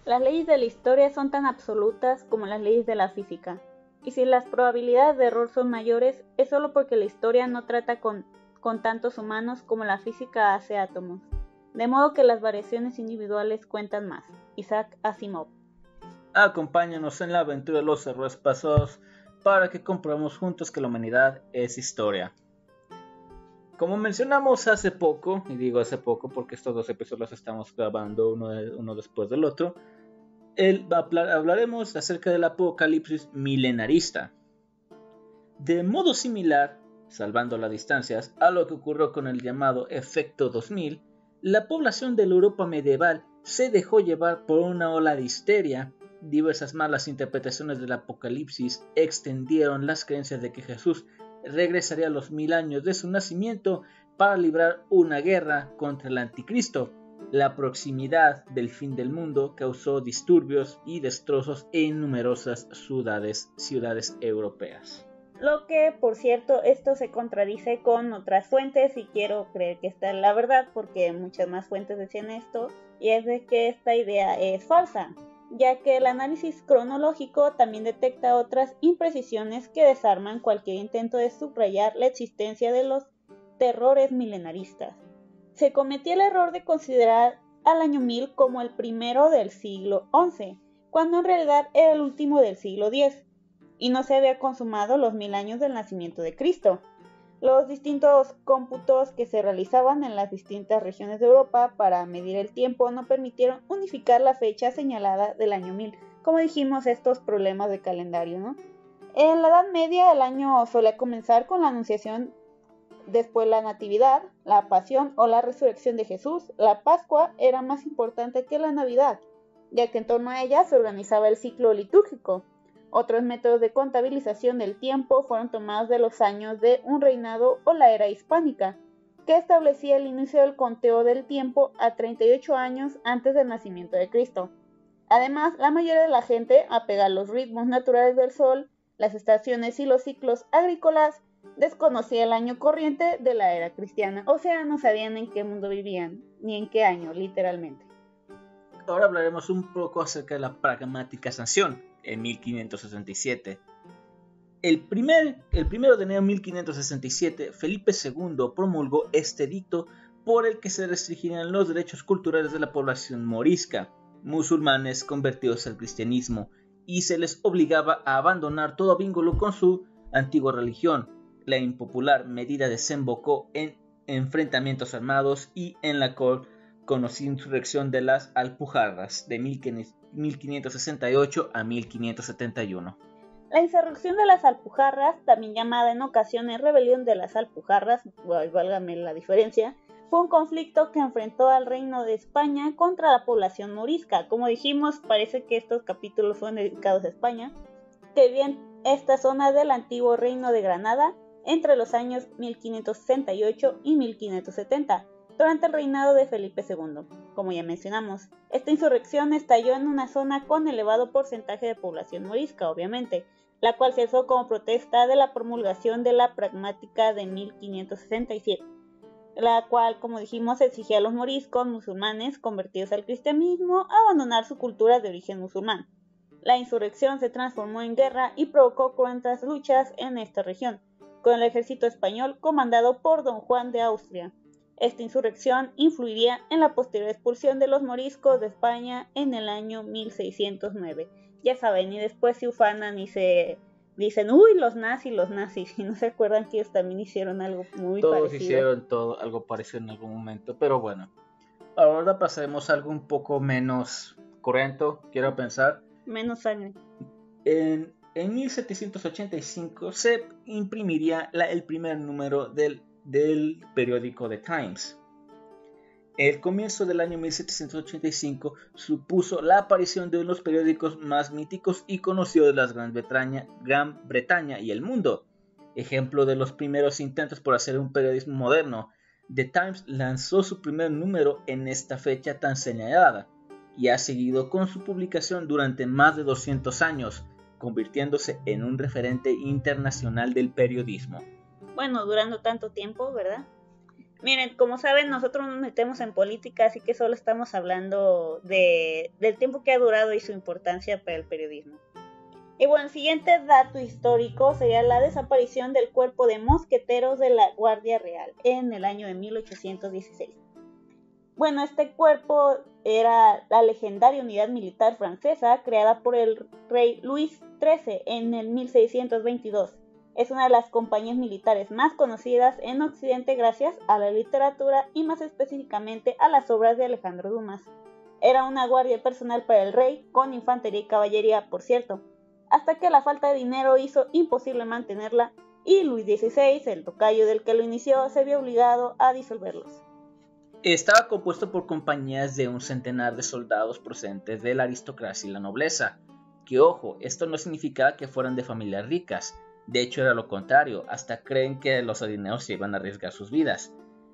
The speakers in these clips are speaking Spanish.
Las leyes de la historia son tan absolutas como las leyes de la física, y si las probabilidades de error son mayores, es solo porque la historia no trata con tantos humanos como la física hace átomos, de modo que las variaciones individuales cuentan más. Isaac Asimov. Acompáñanos en la aventura de los errores pasados para que comprobemos juntos que la humanidad es historia. Como mencionamos hace poco, y digo hace poco porque estos dos episodios los estamos grabando uno después del otro, hablaremos acerca del apocalipsis milenarista. De modo similar, salvando las distancias, a lo que ocurrió con el llamado efecto 2000, la población de la Europa medieval se dejó llevar por una ola de histeria. Diversas malas interpretaciones del apocalipsis extendieron las creencias de que Jesús regresaría a los 1000 años de su nacimiento para librar una guerra contra el anticristo. La proximidad del fin del mundo causó disturbios y destrozos en numerosas ciudades europeas. Lo que, por cierto, esto se contradice con otras fuentes y quiero creer que esta es la verdad porque muchas más fuentes decían esto, y es de que esta idea es falsa, ya que el análisis cronológico también detecta otras imprecisiones que desarman cualquier intento de subrayar la existencia de los terrores milenaristas. Se cometió el error de considerar al año 1000 como el primero del siglo XI, cuando en realidad era el último del siglo X, y no se había consumado los 1000 años del nacimiento de Cristo. Los distintos cómputos que se realizaban en las distintas regiones de Europa para medir el tiempo no permitieron unificar la fecha señalada del año 1000. Como dijimos, estos problemas de calendario, ¿no? En la Edad Media el año solía comenzar con la Anunciación, después la Natividad, la Pasión o la Resurrección de Jesús. La Pascua era más importante que la Navidad, ya que en torno a ella se organizaba el ciclo litúrgico. Otros métodos de contabilización del tiempo fueron tomados de los años de un reinado o la era hispánica, que establecía el inicio del conteo del tiempo a 38 años antes del nacimiento de Cristo. Además, la mayoría de la gente, apegada a los ritmos naturales del sol, las estaciones y los ciclos agrícolas, desconocía el año corriente de la era cristiana, o sea, no sabían en qué mundo vivían, ni en qué año, literalmente. Ahora hablaremos un poco acerca de la pragmática sanción en 1567. El 1 de enero de 1567, Felipe II promulgó este edicto por el que se restringirían los derechos culturales de la población morisca, musulmanes convertidos al cristianismo, y se les obligaba a abandonar todo vínculo con su antigua religión. La impopular medida desembocó en enfrentamientos armados y en la conocida insurrección de las Alpujarras de 1568 a 1571. La insurrección de las Alpujarras, también llamada en ocasiones rebelión de las Alpujarras, válgame la diferencia, fue un conflicto que enfrentó al Reino de España contra la población morisca. Como dijimos, parece que estos capítulos fueron dedicados a España, que vivía en esta zona del antiguo Reino de Granada entre los años 1568 y 1570. Durante el reinado de Felipe II. Como ya mencionamos, esta insurrección estalló en una zona con elevado porcentaje de población morisca, obviamente, la cual se alzó como protesta de la promulgación de la pragmática de 1567, la cual, como dijimos, exigía a los moriscos musulmanes convertidos al cristianismo abandonar su cultura de origen musulmán. La insurrección se transformó en guerra y provocó cruentas luchas en esta región, con el ejército español comandado por Don Juan de Austria. Esta insurrección influiría en la posterior expulsión de los moriscos de España en el año 1609. Ya saben, y después se ufanan y se dicen, uy, los nazis, y no se acuerdan que ellos también hicieron algo muy parecido. Todos hicieron algo parecido en algún momento, pero bueno. Ahora pasaremos a algo un poco menos cruento, quiero pensar. Menos sangre. En 1785 se imprimiría el primer número del periódico The Times. El comienzo del año 1785 supuso la aparición de uno de los periódicos más míticos y conocidos de la Gran Bretaña y el mundo. Ejemplo de los primeros intentos por hacer un periodismo moderno, The Times lanzó su primer número en esta fecha tan señalada y ha seguido con su publicación durante más de 200 años, convirtiéndose en un referente internacional del periodismo. Bueno, durando tanto tiempo, ¿verdad? Miren, como saben, nosotros nos metemos en política, así que solo estamos hablando del tiempo que ha durado y su importancia para el periodismo. Y bueno, el siguiente dato histórico sería la desaparición del cuerpo de mosqueteros de la Guardia Real en el año de 1816. Bueno, este cuerpo era la legendaria unidad militar francesa creada por el rey Luis XIII en el 1622. Es una de las compañías militares más conocidas en Occidente gracias a la literatura y más específicamente a las obras de Alejandro Dumas. Era una guardia personal para el rey, con infantería y caballería, por cierto, hasta que la falta de dinero hizo imposible mantenerla y Luis XVI, el tocayo del que lo inició, se vio obligado a disolverlos. Estaba compuesto por compañías de un centenar de soldados procedentes de la aristocracia y la nobleza, que ojo, esto no significaba que fueran de familias ricas, de hecho era lo contrario, hasta creen que los adineros se iban a arriesgar sus vidas,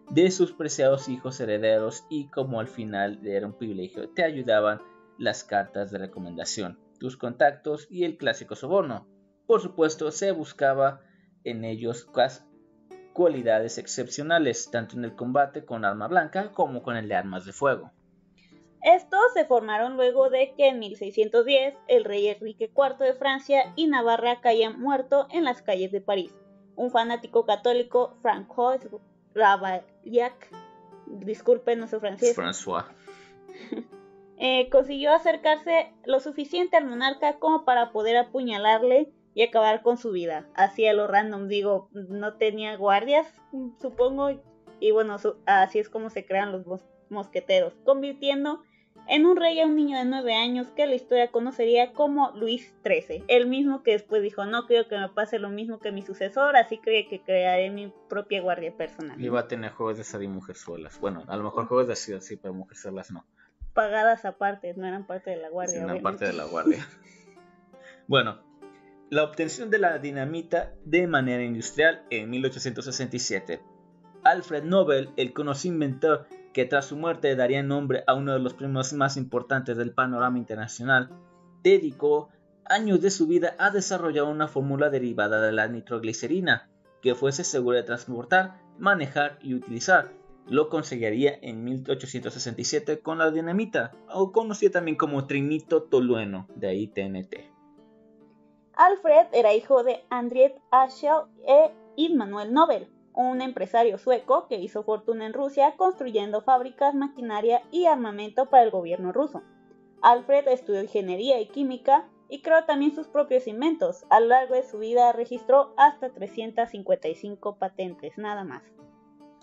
de sus preciados hijos herederos y como al final era un privilegio, te ayudaban las cartas de recomendación, tus contactos y el clásico soborno. Por supuesto, se buscaba en ellos cualidades excepcionales, tanto en el combate con arma blanca como con el de armas de fuego. Estos se formaron luego de que en 1610 el rey Enrique IV de Francia y Navarra caían muerto en las calles de París. Un fanático católico, François Ravaillac, disculpen nuestro francés, François, consiguió acercarse lo suficiente al monarca como para poder apuñalarle y acabar con su vida. Así a lo random, digo, no tenía guardias, supongo, y bueno, así es como se crean los mosqueteros, convirtiendo en un rey a un niño de 9 años que la historia conocería como Luis XIII, el mismo que después dijo, no creo que me pase lo mismo que mi sucesor, así que crearé mi propia guardia personal. Iba a tener juegos de azar y mujerzuelas, bueno, a lo mejor juegos de azar sí, pero mujerzuelas no. Pagadas aparte, no eran parte de la guardia. Sí, no eran parte de la guardia. Bueno, la obtención de la dinamita de manera industrial en 1867. Alfred Nobel, el conocido inventor que tras su muerte daría nombre a uno de los premios más importantes del panorama internacional, dedicó años de su vida a desarrollar una fórmula derivada de la nitroglicerina que fuese segura de transportar, manejar y utilizar. Lo conseguiría en 1867 con la dinamita, o conocida también como trinito tolueno, de ahí TNT. Alfred era hijo de Henriette Aschel e Immanuel Nobel, un empresario sueco que hizo fortuna en Rusia construyendo fábricas, maquinaria y armamento para el gobierno ruso. Alfred estudió ingeniería y química y creó también sus propios inventos. A lo largo de su vida registró hasta 355 patentes, nada más.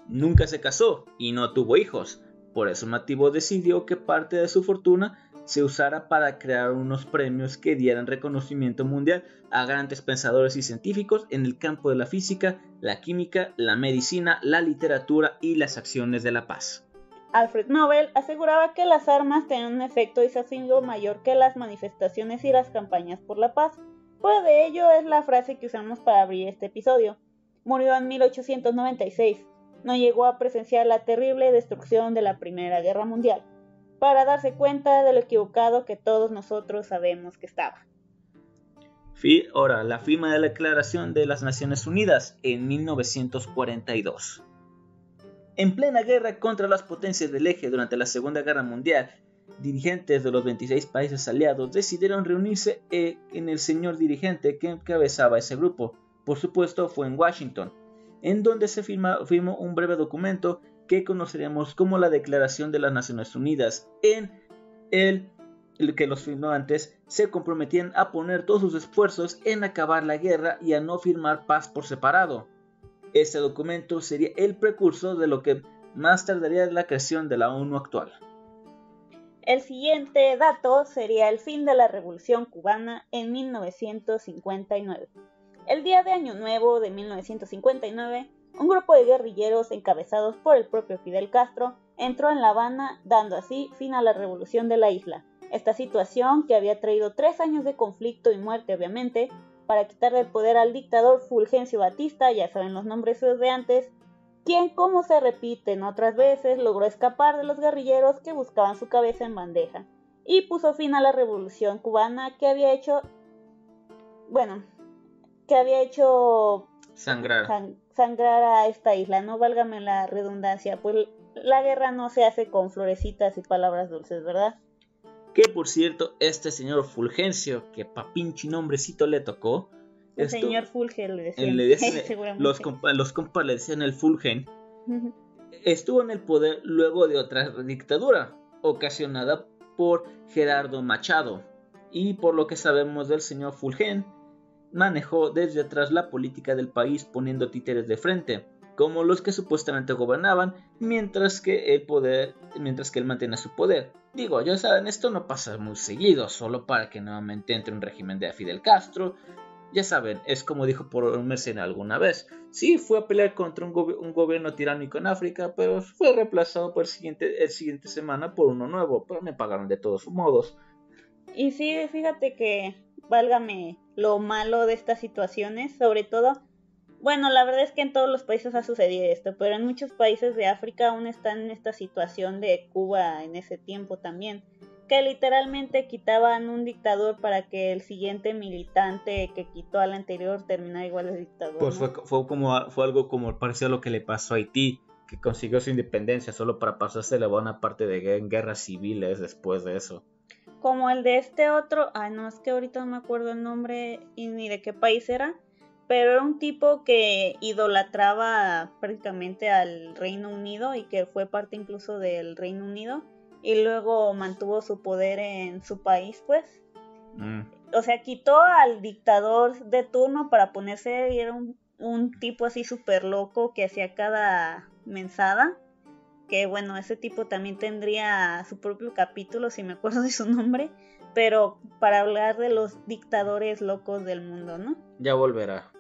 Nunca se casó y no tuvo hijos, por ese motivo decidió que parte de su fortuna se usara para crear unos premios que dieran reconocimiento mundial a grandes pensadores y científicos en el campo de la física, la química, la medicina, la literatura y las acciones de la paz. Alfred Nobel aseguraba que las armas tenían un efecto disuasivo mayor que las manifestaciones y las campañas por la paz. Prueba de ello es la frase que usamos para abrir este episodio. Murió en 1896. No llegó a presenciar la terrible destrucción de la Primera Guerra Mundial, para darse cuenta de lo equivocado que todos nosotros sabemos que estaba. Ahora, la firma de la Declaración de las Naciones Unidas en 1942. En plena guerra contra las potencias del eje durante la Segunda Guerra Mundial, dirigentes de los 26 países aliados decidieron reunirse en el señor dirigente que encabezaba ese grupo. Por supuesto, fue en Washington, en donde se firmó un breve documento que conoceremos como la Declaración de las Naciones Unidas, en el que los firmantes se comprometían a poner todos sus esfuerzos en acabar la guerra y a no firmar paz por separado. Este documento sería el precursor de lo que más tardaría la creación de la ONU actual. El siguiente dato sería el fin de la Revolución Cubana en 1959. El día de Año Nuevo de 1959, un grupo de guerrilleros encabezados por el propio Fidel Castro entró en La Habana, dando así fin a la revolución de la isla. Esta situación, que había traído 3 años de conflicto y muerte obviamente, para quitar del poder al dictador Fulgencio Batista, ya saben los nombres de antes, quien, como se repiten otras veces, logró escapar de los guerrilleros que buscaban su cabeza en bandeja, y puso fin a la revolución cubana que había hecho sangrar sangrar a esta isla, no válgame la redundancia, pues la guerra no se hace con florecitas y palabras dulces, ¿verdad? Que por cierto, este señor Fulgencio, que pa' pinche nombrecito le tocó, el señor Fulgen le decían, los compas le decían el Fulgen, estuvo en el poder luego de otra dictadura, ocasionada por Gerardo Machado, y por lo que sabemos del señor Fulgen, manejó desde atrás la política del país poniendo títeres de frente, como los que supuestamente gobernaban, mientras que él mantiene su poder. Digo, ya saben, esto no pasa muy seguido, solo para que nuevamente entre un régimen de Fidel Castro. Ya saben, es como dijo por un mercenario alguna vez. Sí, fue a pelear contra un gobierno tiránico en África, pero fue reemplazado por el siguiente semana por uno nuevo, pero me pagaron de todos modos. Y sí, fíjate que, válgame, lo malo de estas situaciones, sobre todo, bueno, la verdad es que en todos los países ha sucedido esto, pero en muchos países de África aún están en esta situación de Cuba en ese tiempo también, que literalmente quitaban un dictador para que el siguiente militante que quitó al anterior terminara igual de dictador. Pues ¿no? fue algo como parecido a lo que le pasó a Haití, que consiguió su independencia solo para pasarse la buena parte de guerras civiles después de eso. Como el de este otro, no, es que ahorita no me acuerdo el nombre y ni de qué país era, pero era un tipo que idolatraba prácticamente al Reino Unido y que fue parte incluso del Reino Unido y luego mantuvo su poder en su país, pues. O sea, quitó al dictador de turno para ponerse, y era un tipo así súper loco que hacía cada mensada. Que bueno, ese tipo también tendría su propio capítulo, si me acuerdo de su nombre, pero para hablar de los dictadores locos del mundo, ¿no? Ya volverá.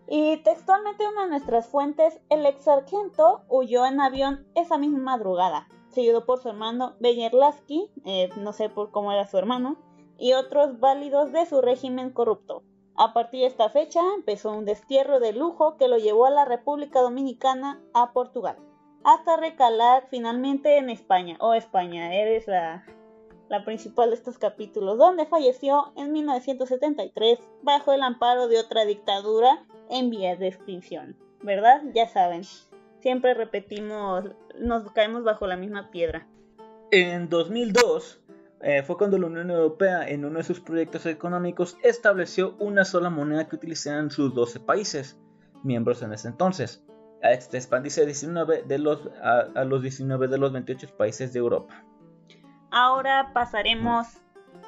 Y textualmente una de nuestras fuentes, el ex sargento huyó en avión esa misma madrugada, seguido por su hermano Beyerlaski, no sé por cómo era su hermano, y otros válidos de su régimen corrupto. A partir de esta fecha empezó un destierro de lujo que lo llevó a la República Dominicana, a Portugal, hasta recalar finalmente en España. España, eres la principal de estos capítulos, donde falleció en 1973 bajo el amparo de otra dictadura en vías de extinción, ¿verdad? Ya saben, siempre repetimos, nos caemos bajo la misma piedra. En 2002 fue cuando la Unión Europea, en uno de sus proyectos económicos, estableció una sola moneda que utilizaran sus 12 países miembros en ese entonces, a expandirse a los 19 de los 28 países de Europa. Ahora pasaremos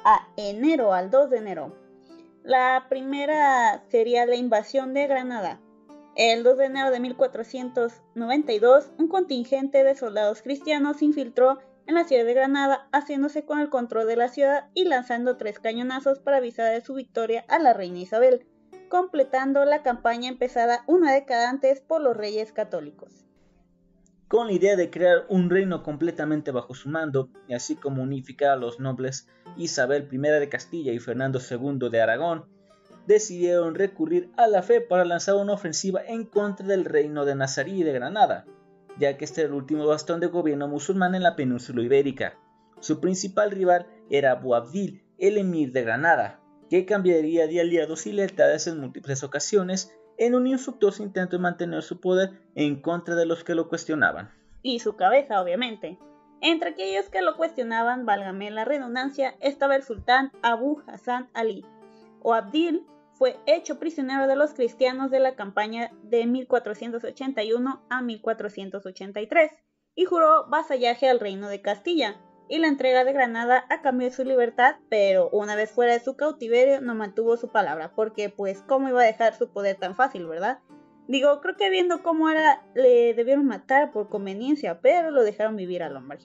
a enero, al 2 de enero. La primera sería la invasión de Granada. El 2 de enero de 1492, un contingente de soldados cristianos se infiltró en la ciudad de Granada, haciéndose con el control de la ciudad y lanzando 3 cañonazos para avisar de su victoria a la reina Isabel, completando la campaña empezada una década antes por los reyes católicos. Con la idea de crear un reino completamente bajo su mando, y así como unificar a los nobles Isabel I de Castilla y Fernando II de Aragón, decidieron recurrir a la fe para lanzar una ofensiva en contra del reino de Nazarí y de Granada, ya que este era el último bastón de gobierno musulmán en la península ibérica. Su principal rival era Boabdil, el emir de Granada, que cambiaría de aliados y lealtades en múltiples ocasiones en un infructuoso intento de mantener su poder en contra de los que lo cuestionaban. Y su cabeza, obviamente. Entre aquellos que lo cuestionaban, válgame la redundancia, estaba el sultán Abu Hassan Ali. Boabdil fue hecho prisionero de los cristianos de la campaña de 1481 a 1483 y juró vasallaje al reino de Castilla y la entrega de Granada a cambio de su libertad, pero una vez fuera de su cautiverio no mantuvo su palabra, porque pues cómo iba a dejar su poder tan fácil, ¿verdad? Digo, creo que viendo cómo era, le debieron matar por conveniencia, pero lo dejaron vivir al hombre.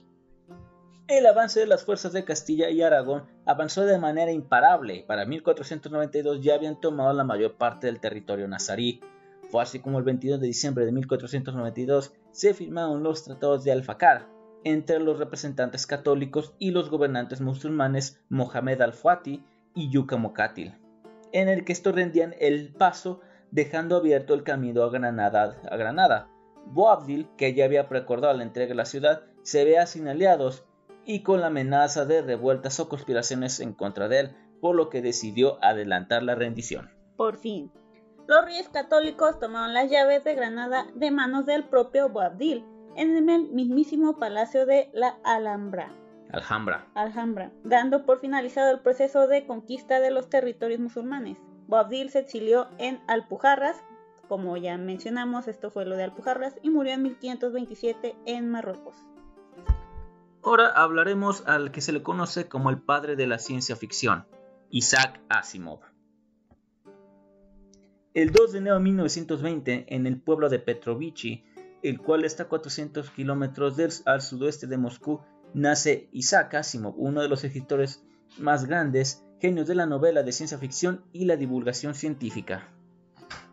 El avance de las fuerzas de Castilla y Aragón avanzó de manera imparable. Para 1492 ya habían tomado la mayor parte del territorio nazarí. Fue así como el 22 de diciembre de 1492 se firmaron los tratados de Alfacar entre los representantes católicos y los gobernantes musulmanes Mohamed al-Fati y Yuka Mokatil, en el que estos rendían el paso dejando abierto el camino a Granada. Boabdil, que ya había preacordado la entrega de la ciudad, se veía sin aliados y con la amenaza de revueltas o conspiraciones en contra de él, por lo que decidió adelantar la rendición. Por fin. Los reyes católicos tomaron las llaves de Granada de manos del propio Boabdil en el mismísimo palacio de la Alhambra, dando por finalizado el proceso de conquista de los territorios musulmanes. Boabdil se exilió en Alpujarras, como ya mencionamos, esto fue lo de Alpujarras, y murió en 1527 en Marruecos. Ahora hablaremos al que se le conoce como el padre de la ciencia ficción, Isaac Asimov. El 2 de enero de 1920, en el pueblo de Petrovichy, el cual está a 400 kilómetros al sudoeste de Moscú, nace Isaac Asimov, uno de los escritores más grandes, genios de la novela de ciencia ficción y la divulgación científica.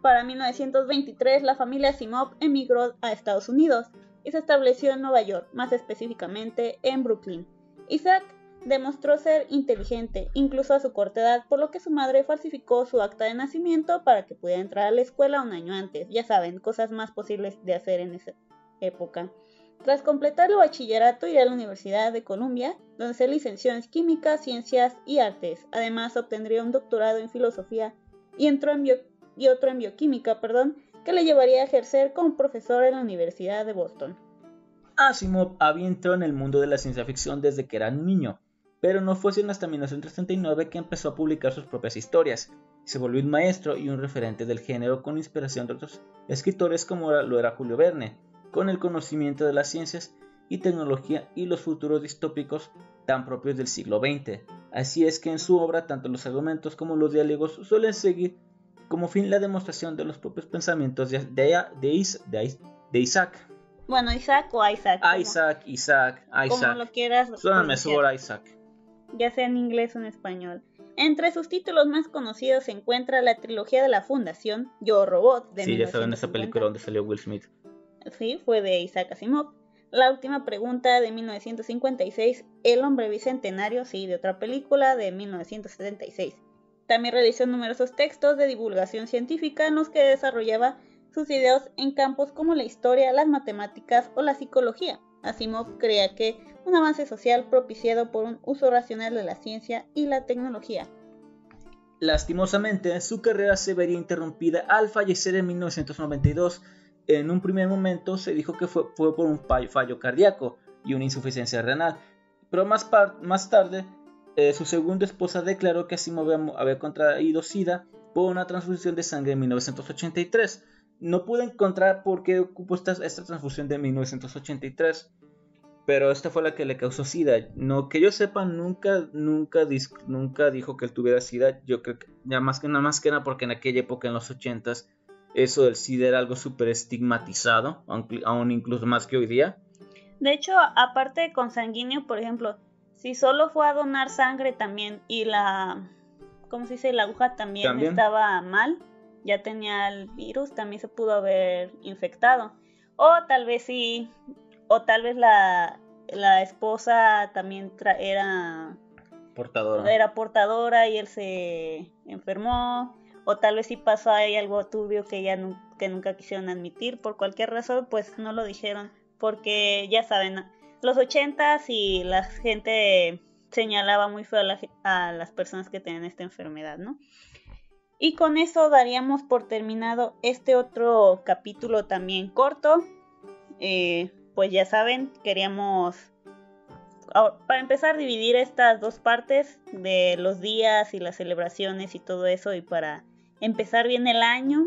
Para 1923, la familia Asimov emigró a Estados Unidos y se estableció en Nueva York, más específicamente en Brooklyn. Isaac demostró ser inteligente, incluso a su corta edad, por lo que su madre falsificó su acta de nacimiento para que pudiera entrar a la escuela un año antes. Ya saben, cosas más posibles de hacer en esa época. Tras completar el bachillerato, irá a la Universidad de Columbia, donde se licenció en Química, Ciencias y Artes. Además, obtendría un doctorado en Filosofía y otro en Bioquímica, que le llevaría a ejercer como profesor en la Universidad de Boston. Asimov había entrado en el mundo de la ciencia ficción desde que era un niño, pero no fue sino hasta 1939 que empezó a publicar sus propias historias. Se volvió un maestro y un referente del género con inspiración de otros escritores como lo era Julio Verne, con el conocimiento de las ciencias y tecnología y los futuros distópicos tan propios del siglo XX. Así es que en su obra tanto los argumentos como los diálogos suelen seguir como fin la demostración de los propios pensamientos de Isaac. Bueno, Isaac o Isaac. Isaac. Como lo quieras. Suena mejor Isaac. Ya sea en inglés o en español. Entre sus títulos más conocidos se encuentra la trilogía de la Fundación, Yo Robot, de 1950. Sí, ya saben esa película donde salió Will Smith. Sí, fue de Isaac Asimov. La última pregunta, de 1956, El hombre bicentenario, sí, de otra película, de 1976. También realizó numerosos textos de divulgación científica en los que desarrollaba sus ideas en campos como la historia, las matemáticas o la psicología. Asimov creía que un avance social propiciado por un uso racional de la ciencia y la tecnología. Lastimosamente, su carrera se vería interrumpida al fallecer en 1992. En un primer momento se dijo que fue por un fallo cardíaco y una insuficiencia renal, pero más tarde su segunda esposa declaró que Asimov había contraído SIDA por una transfusión de sangre en 1983. No pude encontrar por qué ocupó esta transfusión de 1983, pero esta fue la que le causó SIDA. No, que yo sepa, nunca dijo que él tuviera SIDA. Yo creo que ya más que nada porque en aquella época, en los 80s, eso del SIDA era algo súper estigmatizado, aún incluso más que hoy día. De hecho, aparte de consanguíneo, por ejemplo, si solo fue a donar sangre también y la aguja también estaba mal, ya tenía el virus, también se pudo haber infectado. O tal vez sí, o tal vez la esposa también era portadora y él se enfermó. O tal vez sí pasó ahí algo turbio que nunca quisieron admitir. Por cualquier razón, pues no lo dijeron. Porque ya saben, los 80s y la gente señalaba muy feo a las personas que tenían esta enfermedad, ¿no? Y con eso daríamos por terminado este otro capítulo también corto. Pues ya saben, queríamos, para empezar, dividir estas dos partes de los días y las celebraciones y todo eso, y para empezar bien el año.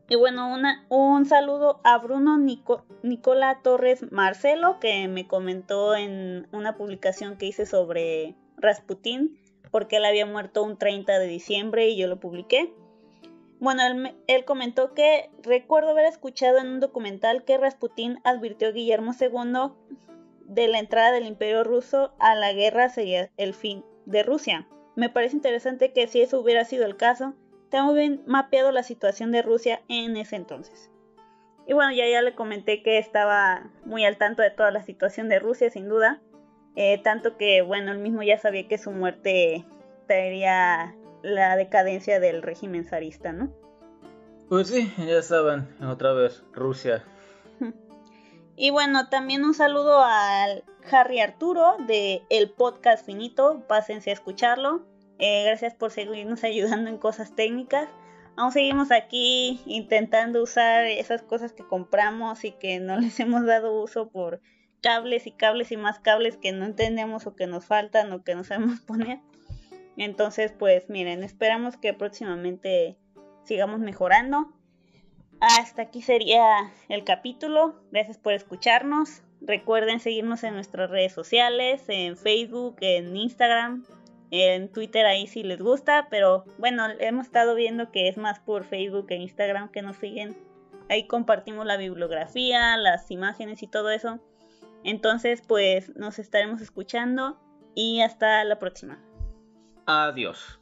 Y bueno, un saludo a Bruno Nicola Torres Marcelo, que me comentó en una publicación que hice sobre Rasputín, porque él había muerto un 30 de diciembre y yo lo publiqué. Bueno, él comentó que recuerdo haber escuchado en un documental que Rasputín advirtió a Guillermo II de la entrada del Imperio Ruso a la guerra sería el fin de Rusia. Me parece interesante que si eso hubiera sido el caso, tengo bien mapeado la situación de Rusia en ese entonces. Y bueno, ya le comenté que estaba muy al tanto de toda la situación de Rusia, sin duda. Tanto que, bueno, él mismo ya sabía que su muerte traería la decadencia del régimen zarista, ¿no? Pues sí, ya saben, otra vez, Rusia. Y bueno, también un saludo al Harry Arturo de El Podcast Finito, pásense a escucharlo. Gracias por seguirnos ayudando en cosas técnicas. aún seguimos aquí intentando usar esas cosas que compramos y que no les hemos dado uso por cables y cables y más cables que no entendemos o que nos faltan o que no sabemos poner. Entonces, pues miren, esperamos que próximamente sigamos mejorando. Hasta aquí sería el capítulo. Gracias por escucharnos. Recuerden seguirnos en nuestras redes sociales, en Facebook, en Instagram, en Twitter ahí si les gusta, pero bueno, hemos estado viendo que es más por Facebook e Instagram que nos siguen. Ahí compartimos la bibliografía, las imágenes y todo eso. Entonces, pues nos estaremos escuchando y hasta la próxima. Adiós.